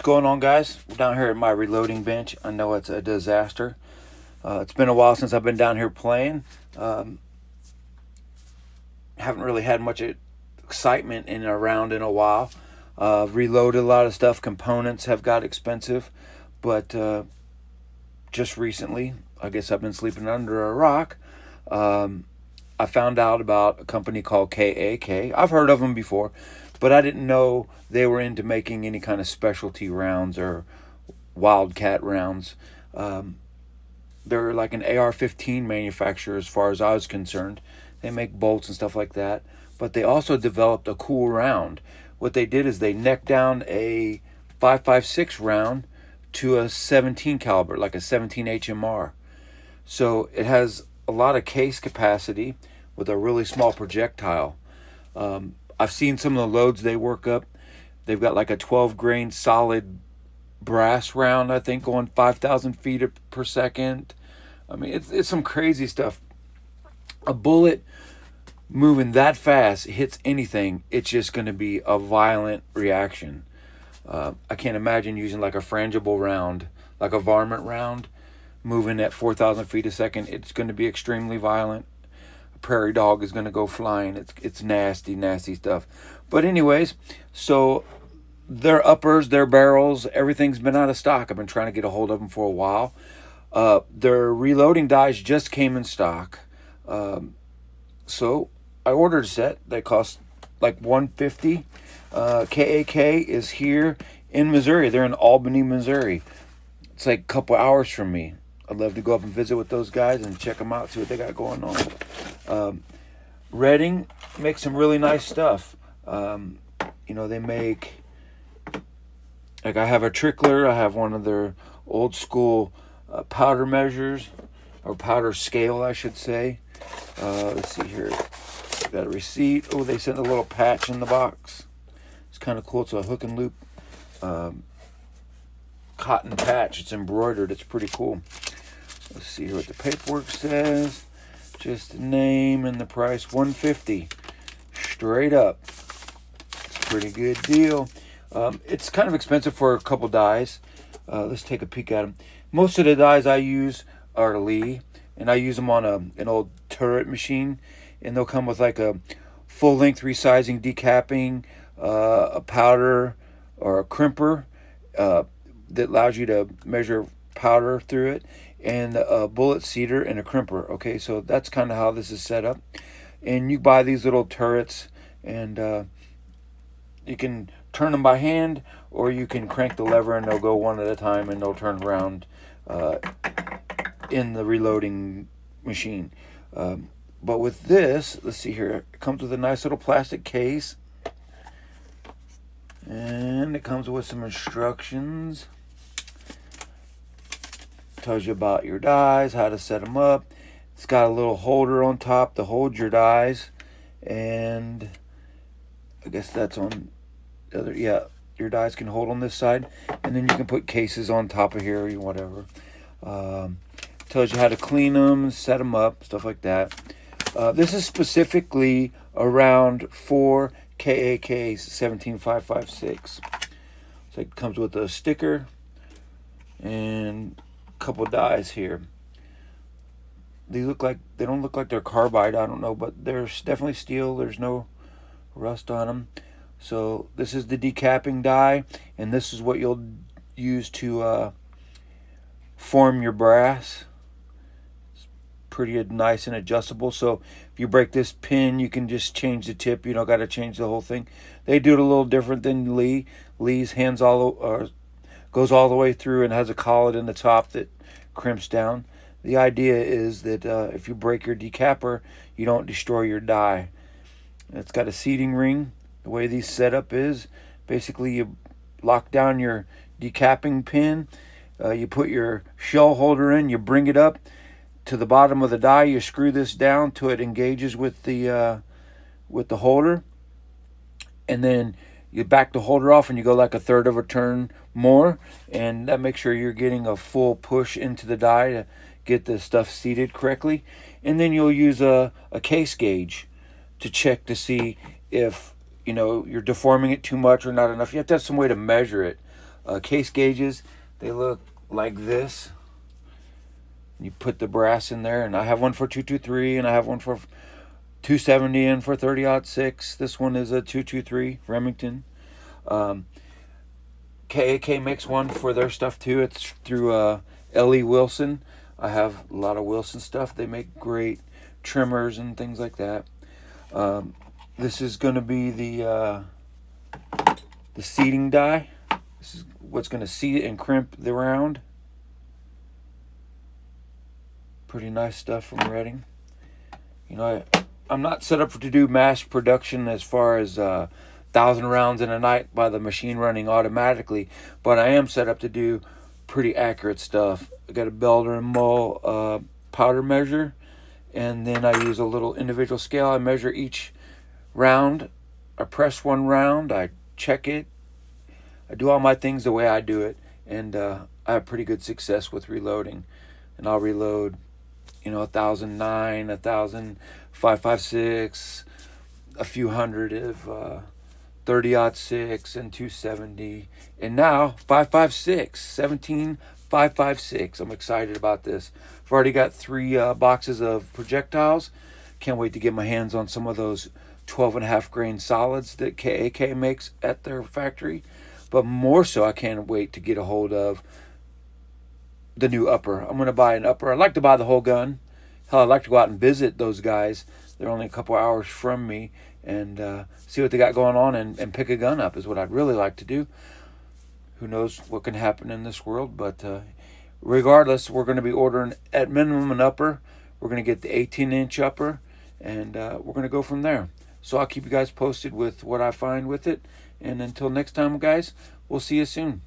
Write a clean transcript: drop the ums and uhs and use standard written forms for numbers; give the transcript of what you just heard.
going on, guys? We're down here at my reloading bench. I know it's a disaster. It's been a while since I've been down here playing. Haven't really had much excitement in around in a while. Reloaded a lot of stuff. Components have got expensive, but just recently, I guess I've been sleeping under a rock. I found out about a company called KAK. I've heard of them before, but I didn't know they were into making any kind of specialty rounds or wildcat rounds. They're like an AR-15 manufacturer as far as I was concerned. They make bolts and stuff like that, but they also developed a cool round. What they did is they necked down a 5.56 round to a 17 caliber, like a 17 HMR. So it has a lot of case capacity with a really small projectile. I've seen some of the loads they work up. They've got like a 12 grain solid brass round, I think, going 5,000 feet per second. I mean, it's some crazy stuff. A bullet moving that fast hits anything, it's just going to be a violent reaction. I can't imagine using like a frangible round, like a varmint round, moving at 4,000 feet a second. It's going to be extremely violent. A prairie dog is going to go flying. It's nasty stuff. But anyways, so their uppers, their barrels, everything's been out of stock. I've been trying to get a hold of them for a while. Their reloading dies just came in stock. So I ordered a set. They cost like $150. KAK is here in Missouri. They're in Albany, Missouri. It's like a couple hours from me. I'd love to go up and visit with those guys and check them out, see what they got going on. Redding makes some really nice stuff. They make, like, I have a trickler. I have one of their old school powder measures, or powder scale, I should say. Let's see here. Got a receipt. Oh, they sent a little patch in the box. It's kind of cool. It's a hook and loop cotton patch. It's embroidered. It's pretty cool. Let's see here what the paperwork says. Just the name and the price. $150 straight up. It's a pretty good deal. It's kind of expensive for a couple dies. Let's take a peek at them. Most of the dies I use are Lee, and I use them on an old turret machine, and they'll come with like a full-length resizing, decapping, a powder or a crimper that allows you to measure powder through it, and a bullet seeder and a crimper. Okay, so that's kind of how this is set up. And you buy these little turrets, and you can turn them by hand, or you can crank the lever and they'll go one at a time and they'll turn around in the reloading machine. But with this, let's see here, it comes with a nice little plastic case, and it comes with some instructions. Tells you about your dies, how to set them up. It's got a little holder on top to hold your dies, and I guess that's on the other. Yeah, your dies can hold on this side, and then you can put cases on top of here or whatever. Tells you how to clean them, set them up, stuff like that. This is specifically around for KAK 17-5.56. So it comes with a sticker and a couple dies here. They don't look like they're carbide, I don't know, but they're definitely steel. There's no rust on them. So this is the decapping die, and this is what you'll use to form your brass. It's pretty nice and adjustable. So if you break this pin, you can just change the tip. You don't got to change the whole thing. They do it a little different than Lee. Lee's goes all the way through and has a collet in the top that crimps down. The idea is that if you break your decapper, you don't destroy your die. It's got a seating ring. The way these setup is, basically you lock down your decapping pin, you put your shell holder in, you bring it up to the bottom of the die, you screw this down till it engages with the holder, and then you back the holder off and you go like a third of a turn more, and that makes sure you're getting a full push into the die to get the stuff seated correctly. And then you'll use a case gauge to check to see if you're deforming it too much or not enough. You have to have some way to measure it. case gauges. They look like this. You put the brass in there, and I have one for 223, and I have one for 270 and for 30-06. This one is a 223 Remington. KAK makes one for their stuff too. It's through L.E. Wilson. I have a lot of Wilson stuff. They make great trimmers and things like that. This is going to be the seating die. This is what's going to seat and crimp the round. Pretty nice stuff from Redding. You know, I'm not set up to do mass production as far as 1,000 rounds in a night by the machine running automatically, but I am set up to do pretty accurate stuff. I got a Belder and Mull powder measure, and then I use a little individual scale. I measure each round. I press one round, I check it, I do all my things the way I do it, and I have pretty good success with reloading. And I'll reload, 1,009, 1,000-5.56, a few hundred of 30-06 and 270, and now 5.56, 17-5.56. I'm excited about this. I've already got 3 boxes of projectiles. Can't wait to get my hands on some of those 12.5 grain solids that KAK makes at their factory. But more so, I can't wait to get a hold of the new upper. I'm going to buy an upper. I'd like to buy the whole gun. Hell, I'd like to go out and visit those guys. They're only a couple hours from me, and see what they got going on and pick a gun up is what I'd really like to do. Who knows what can happen in this world, but regardless, we're going to be ordering at minimum an upper. We're going to get the 18-inch upper, and we're going to go from there. So I'll keep you guys posted with what I find with it. And until next time, guys, we'll see you soon.